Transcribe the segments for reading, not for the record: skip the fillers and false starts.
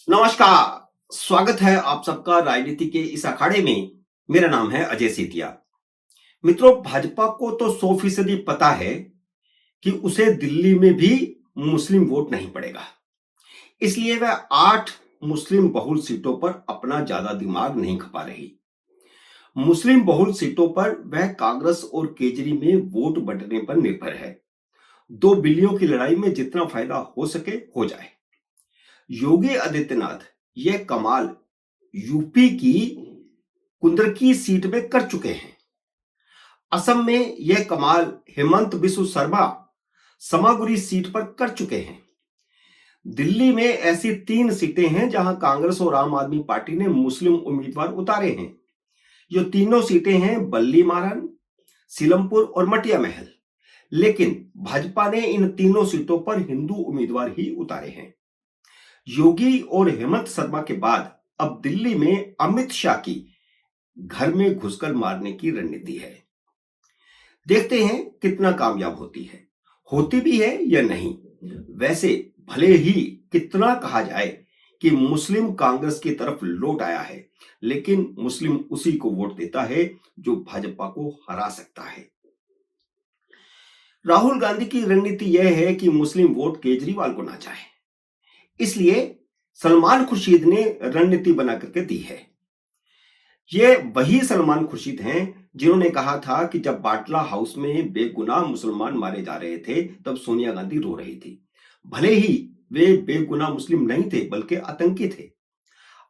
नमस्कार। स्वागत है आप सबका राजनीति के इस अखाड़े में। मेरा नाम है अजय सेठिया। मित्रों, भाजपा को तो 100% पता है कि उसे दिल्ली में भी मुस्लिम वोट नहीं पड़ेगा। इसलिए वह 8 मुस्लिम बहुल सीटों पर अपना ज्यादा दिमाग नहीं खपा रही। मुस्लिम बहुल सीटों पर वह कांग्रेस और केजरी में वोट बंटने पर निर्भर है। 2 बिल्लियों की लड़ाई में जितना फायदा हो सके हो जाए। योगी आदित्यनाथ यह कमाल यूपी की कुंदरकी सीट में कर चुके हैं। असम में यह कमाल हेमंत बिस्व शर्मा समागुरी सीट पर कर चुके हैं। दिल्ली में ऐसी 3 सीटें हैं जहां कांग्रेस और आम आदमी पार्टी ने मुस्लिम उम्मीदवार उतारे हैं। ये तीनों सीटें हैं बल्ली मारन, सीलमपुर और मटिया महल। लेकिन भाजपा ने इन तीनों सीटों पर हिंदू उम्मीदवार ही उतारे हैं। योगी और हेमंत शर्मा के बाद अब दिल्ली में अमित शाह की घर में घुसकर मारने की रणनीति है। देखते हैं कितना कामयाब होती भी है या नहीं। वैसे भले ही कितना कहा जाए कि मुस्लिम कांग्रेस की तरफ लौट आया है, लेकिन मुस्लिम उसी को वोट देता है जो भाजपा को हरा सकता है। राहुल गांधी की रणनीति यह है कि मुस्लिम वोट केजरीवाल को ना चाहे। इसलिए सलमान खुर्शीद ने रणनीति बना करके दी है। ये वही सलमान खुर्शीद हैं जिन्होंने कहा था कि जब बाटला हाउस में बेगुनाह मुसलमान मारे जा रहे थे तब सोनिया गांधी रो रही थी। भले ही वे बेगुनाह मुस्लिम नहीं थे बल्कि आतंकी थे।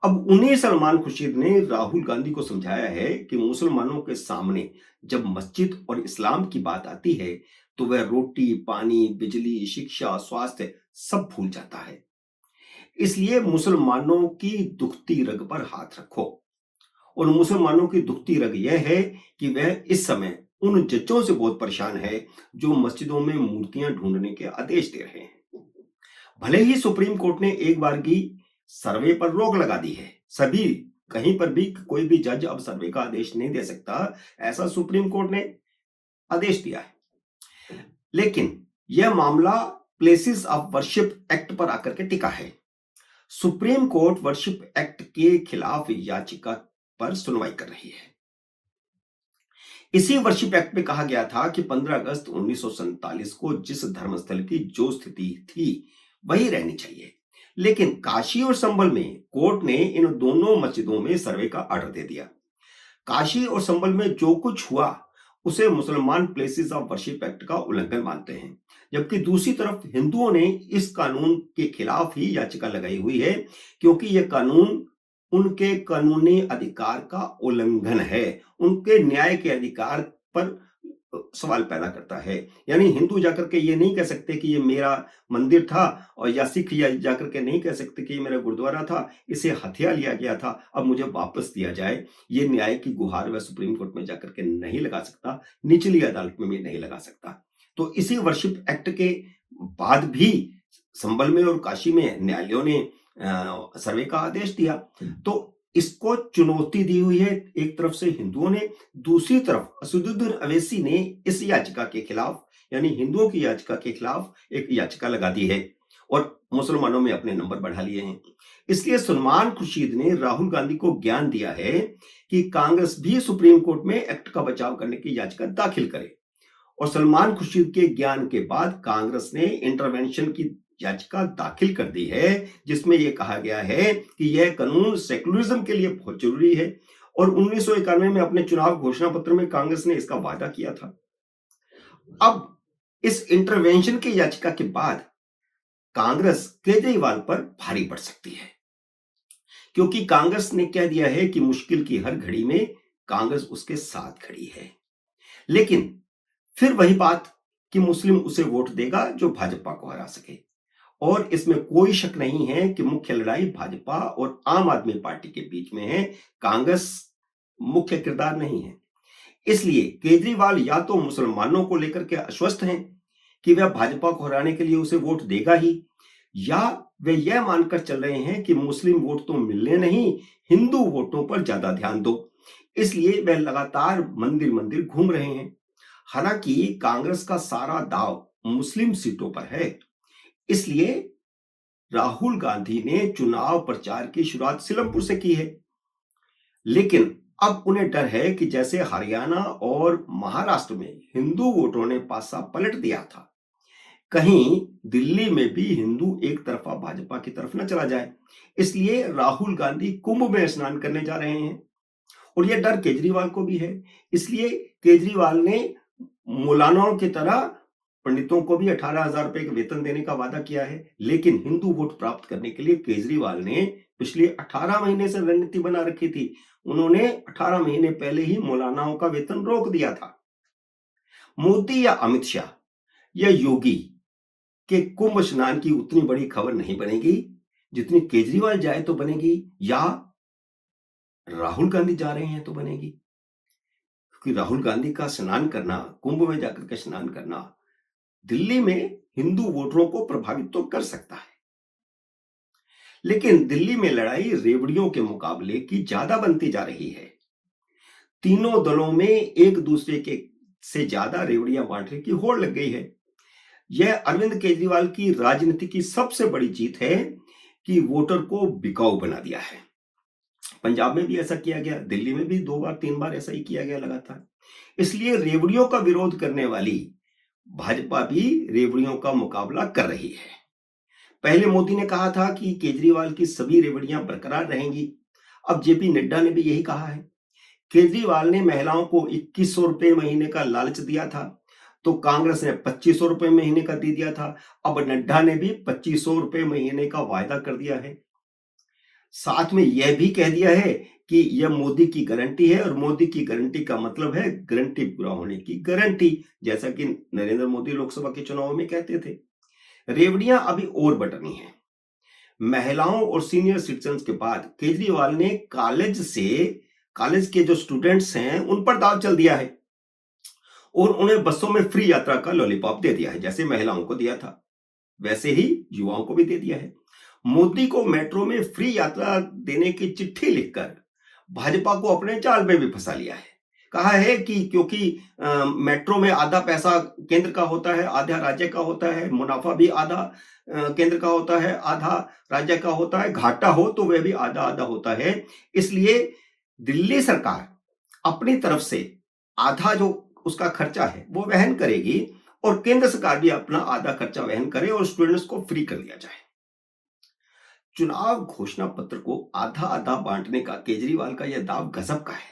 अब उन्हीं सलमान खुर्शीद ने राहुल गांधी को समझाया है कि मुसलमानों के सामने जब मस्जिद और इस्लाम की बात आती है तो वह रोटी, पानी, बिजली, शिक्षा, स्वास्थ्य सब भूल जाता है। इसलिए मुसलमानों की दुखती रग पर हाथ रखो। और मुसलमानों की दुखती रग यह है कि वह इस समय उन जजों से बहुत परेशान है जो मस्जिदों में मूर्तियां ढूंढने के आदेश दे रहे हैं। भले ही सुप्रीम कोर्ट ने एक बार की सर्वे पर रोक लगा दी है, सभी कहीं पर भी कोई भी जज अब सर्वे का आदेश नहीं दे सकता, ऐसा सुप्रीम कोर्ट ने आदेश दिया है। लेकिन यह मामला प्लेसेस ऑफ वर्शिप एक्ट पर आकर के टिका है। सुप्रीम कोर्ट वर्शिप एक्ट के खिलाफ याचिका पर सुनवाई कर रही है। इसी वर्शिप एक्ट में कहा गया था कि 15 अगस्त 1947 को जिस धर्मस्थल की जो स्थिति थी वही रहनी चाहिए। लेकिन काशी और संभल में कोर्ट ने इन दोनों मस्जिदों में सर्वे का ऑर्डर दे दिया। काशी और संभल में जो कुछ हुआ उसे मुसलमान प्लेसेस ऑफ वर्शिप एक्ट का उल्लंघन मानते हैं, जबकि दूसरी तरफ हिंदुओं ने इस कानून के खिलाफ ही याचिका लगाई हुई है, क्योंकि यह कानून उनके कानूनी अधिकार का उल्लंघन है, उनके न्याय के अधिकार पर सवाल पैदा करता है। यानी हिंदू जाकर के ये नहीं कह सकते कि ये मेरा मंदिर था, और या सिख या जाकर के नहीं कह सकते कि ये मेरा गुरुद्वारा था, इसे हथिया लिया गया था, अब मुझे वापस दिया जाए। ये न्याय की गुहार वह सुप्रीम कोर्ट में जाकर के नहीं लगा सकता, निचली अदालत में भी नहीं लगा सकता। तो इसी वर्शिप एक्ट के बाद भी संभल में और काशी में न्यायालयों ने सर्वे का आदेश दिया। तो इसको चुनौती दी हुई है एक तरफ से हिंदुओं ने, दूसरी तरफ असदुद्दीन अवैसी ने इस याचिका के खिलाफ, यानी हिंदुओं की याचिका के खिलाफ एक याचिका लगा दी है और मुसलमानों में अपने नंबर बढ़ा लिए हैं। इसलिए सलमान खुर्शीद ने राहुल गांधी को ज्ञान दिया है कि कांग्रेस भी सुप्रीम कोर्ट में एक्ट का बचाव करने की याचिका दाखिल करे। और सलमान खुर्शीद के ज्ञान के बाद कांग्रेस ने इंटरवेंशन की याचिका दाखिल कर दी है, जिसमें यह कहा गया है कि यह कानून सेकुलरिज्म के लिए बहुत जरूरी है। और 1991 में अपने चुनाव घोषणा पत्र में कांग्रेस ने इसका वादा किया था। अब इस इंटरवेंशन की याचिका के बाद कांग्रेस केजरीवाल पर भारी पड़ सकती है, क्योंकि कांग्रेस ने कह दिया है कि मुश्किल की हर घड़ी में कांग्रेस उसके साथ खड़ी है। लेकिन फिर वही बात कि मुस्लिम उसे वोट देगा जो भाजपा को हरा सके। और इसमें कोई शक नहीं है कि मुख्य लड़ाई भाजपा और आम आदमी पार्टी के बीच में है, कांग्रेस मुख्य किरदार नहीं है। इसलिए केजरीवाल या तो मुसलमानों को लेकर के आश्वस्त हैं कि वह भाजपा को हराने के लिए उसे वोट देगा ही, या वे यह मानकर चल रहे हैं कि मुस्लिम वोट तो मिलने नहीं, हिंदू वोटों पर ज्यादा ध्यान दो। इसलिए वह लगातार मंदिर मंदिर घूम रहे हैं। हालांकि कांग्रेस का सारा दाव मुस्लिम सीटों पर है। इसलिए राहुल गांधी ने चुनाव प्रचार की शुरुआत सीलमपुर से की है, लेकिन अब उन्हें डर है कि जैसे हरियाणा और महाराष्ट्र में हिंदू वोटरों ने पासा पलट दिया था, कहीं दिल्ली में भी हिंदू एक तरफा भाजपा की तरफ न चला जाए। इसलिए राहुल गांधी कुंभ में स्नान करने जा रहे हैं और यह डर केजरीवाल को भी है। इसलिए केजरीवाल ने मौलानाओं की तरह पंडितों को भी 18,000 रुपए का वेतन देने का वादा किया है, लेकिन हिंदू वोट प्राप्त करने के लिए केजरीवाल ने पिछले 18 महीने से रणनीति बना रखी थी। उन्होंने 18 महीने पहले ही मौलानाओं का वेतन रोक दिया था। मोदी या अमित शाह या योगी के कुंभ स्नान की उतनी बड़ी खबर नहीं बनेगी जितनी केजरीवाल जाए तो बनेगी, या राहुल गांधी जा रहे हैं तो बनेगी। क्योंकि राहुल गांधी का स्नान करना, कुंभ में जाकर के स्नान करना दिल्ली में हिंदू वोटरों को प्रभावित तो कर सकता है, लेकिन दिल्ली में लड़ाई रेवड़ियों के मुकाबले की ज्यादा बनती जा रही है। तीनों दलों में एक दूसरे के से ज्यादा रेवड़ियां बांटने की होड़ लग गई है। यह अरविंद केजरीवाल की राजनीति की सबसे बड़ी जीत है कि वोटर को बिकाऊ बना दिया है। पंजाब में भी ऐसा किया गया, दिल्ली में भी 2 बार 3 बार ऐसा ही किया गया लगातार। इसलिए रेवड़ियों का विरोध करने वाली भाजपा भी रेवड़ियों का मुकाबला कर रही है। पहले मोदी ने कहा था कि केजरीवाल की सभी रेवड़ियां बरकरार रहेंगी। अब जेपी नड्डा ने भी यही कहा है। केजरीवाल ने महिलाओं को 2100 रुपए महीने का लालच दिया था, तो कांग्रेस ने 2500 रुपए महीने का दे दिया था। अब नड्डा ने भी 2500 रुपए महीने का वायदा कर दिया है। साथ में यह भी कह दिया है कि यह मोदी की गारंटी है, और मोदी की गारंटी का मतलब है गारंटी पूरा होने की गारंटी, जैसा कि नरेंद्र मोदी लोकसभा के चुनाव में कहते थे। रेवड़ियां अभी और बटनी हैं। महिलाओं और सीनियर सिटीजन के बाद केजरीवाल ने कॉलेज के जो स्टूडेंट्स हैं उन पर दाव चल दिया है और उन्हें बसों में फ्री यात्रा का लॉलीपॉप दे दिया है। जैसे महिलाओं को दिया था वैसे ही युवाओं को भी दे दिया है। मोदी को मेट्रो में फ्री यात्रा देने की चिट्ठी लिखकर भाजपा को अपने जाल में भी फंसा लिया है। कहा है कि क्योंकि मेट्रो में आधा पैसा केंद्र का होता है, आधा राज्य का होता है, मुनाफा भी आधा केंद्र का होता है, आधा राज्य का होता है, घाटा हो तो वह भी आधा आधा होता है। इसलिए दिल्ली सरकार अपनी तरफ से आधा जो उसका खर्चा है वो वहन करेगी और केंद्र सरकार भी अपना आधा खर्चा वहन करे और स्टूडेंट्स को फ्री कर दिया जाए। चुनाव घोषणा पत्र को आधा आधा बांटने का केजरीवाल का यह दाव गजब का है।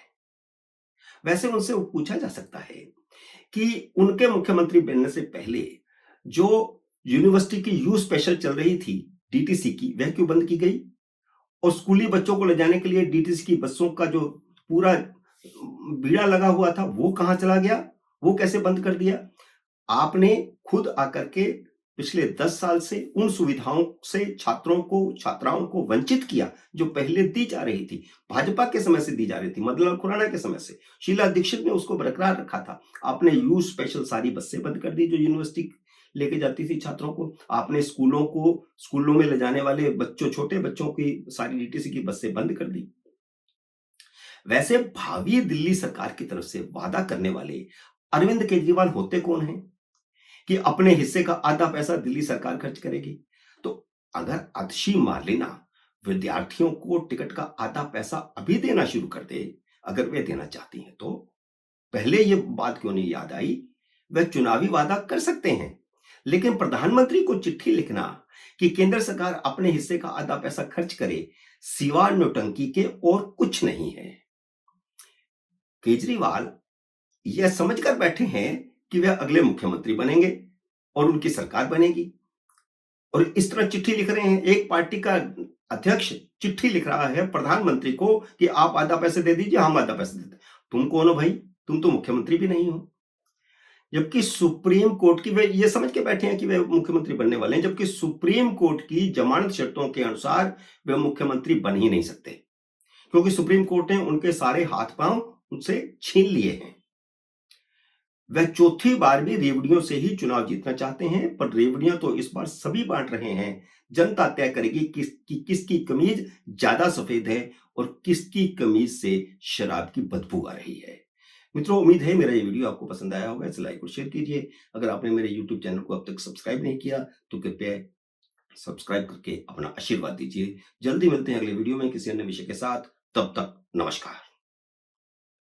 वैसे उनसे पूछा जा सकता है कि उनके मुख्यमंत्री बनने से पहले जो यूनिवर्सिटी की यू स्पेशल चल रही थी डीटीसी की, वह क्यों बंद की गई, और स्कूली बच्चों को ले जाने के लिए डीटीसी की बसों का जो पूरा बीड़ा लगा हुआ था वो कहां चला गया, वो कैसे बंद कर दिया। आपने खुद आकर के पिछले 10 साल से उन सुविधाओं से छात्राओं को वंचित किया जो पहले दी जा रही थी, भाजपा के समय से दी जा रही थी, मदनलाल खुराना के समय से। शीला दीक्षित ने उसको बरकरार रखा था। आपने यू स्पेशल सारी बसें बंद कर दी जो यूनिवर्सिटी लेके जाती थी छात्रों को। आपने स्कूलों में ले जाने वाले छोटे बच्चों की सारी डीटीसी की बसें बंद कर दी। वैसे भावी दिल्ली सरकार की तरफ से वादा करने वाले अरविंद केजरीवाल होते कौन हैं कि अपने हिस्से का आधा पैसा दिल्ली सरकार खर्च करेगी। तो अगर अक्षय मार्लेना विद्यार्थियों को टिकट का आधा पैसा अभी देना शुरू कर दे, अगर वे देना चाहती हैं, तो पहले ये बात क्यों नहीं याद आई। वे चुनावी वादा कर सकते हैं, लेकिन प्रधानमंत्री को चिट्ठी लिखना कि केंद्र सरकार अपने हिस्से का आधा पैसा खर्च करे, सिवा नौटंकी के और कुछ नहीं है। केजरीवाल यह समझकर बैठे हैं कि वे अगले मुख्यमंत्री बनेंगे और उनकी सरकार बनेगी, और इस तरह चिट्ठी लिख रहे हैं। एक पार्टी का अध्यक्ष चिट्ठी लिख रहा है प्रधानमंत्री को कि आप आधा पैसे दे दीजिए, हम आधा पैसे देते। तुम कौन हो भाई, तुम तो मुख्यमंत्री भी नहीं हो। जबकि सुप्रीम कोर्ट की, वे ये समझ के बैठे हैं कि वे मुख्यमंत्री बनने वाले हैं, जबकि सुप्रीम कोर्ट की जमानत शर्तों के अनुसार वे मुख्यमंत्री बन ही नहीं सकते, क्योंकि सुप्रीम कोर्ट ने उनके सारे हाथ पांव उनसे छीन लिए हैं। वह चौथी बार भी रेवड़ियों से ही चुनाव जीतना चाहते हैं, पर रेवड़ियां तो इस बार सभी बांट रहे हैं। जनता तय करेगी किसकी कमीज ज्यादा सफेद है और किसकी कमीज से शराब की बदबू आ रही है। मित्रों, उम्मीद है मेरा ये वीडियो आपको पसंद आया होगा। इसे लाइक और शेयर कीजिए। अगर आपने मेरे YouTube चैनल को अब तक सब्सक्राइब नहीं किया तो कृपया सब्सक्राइब करके अपना आशीर्वाद दीजिए। जल्दी मिलते हैं अगले वीडियो में किसी अन्य विषय के साथ। तब तक नमस्कार।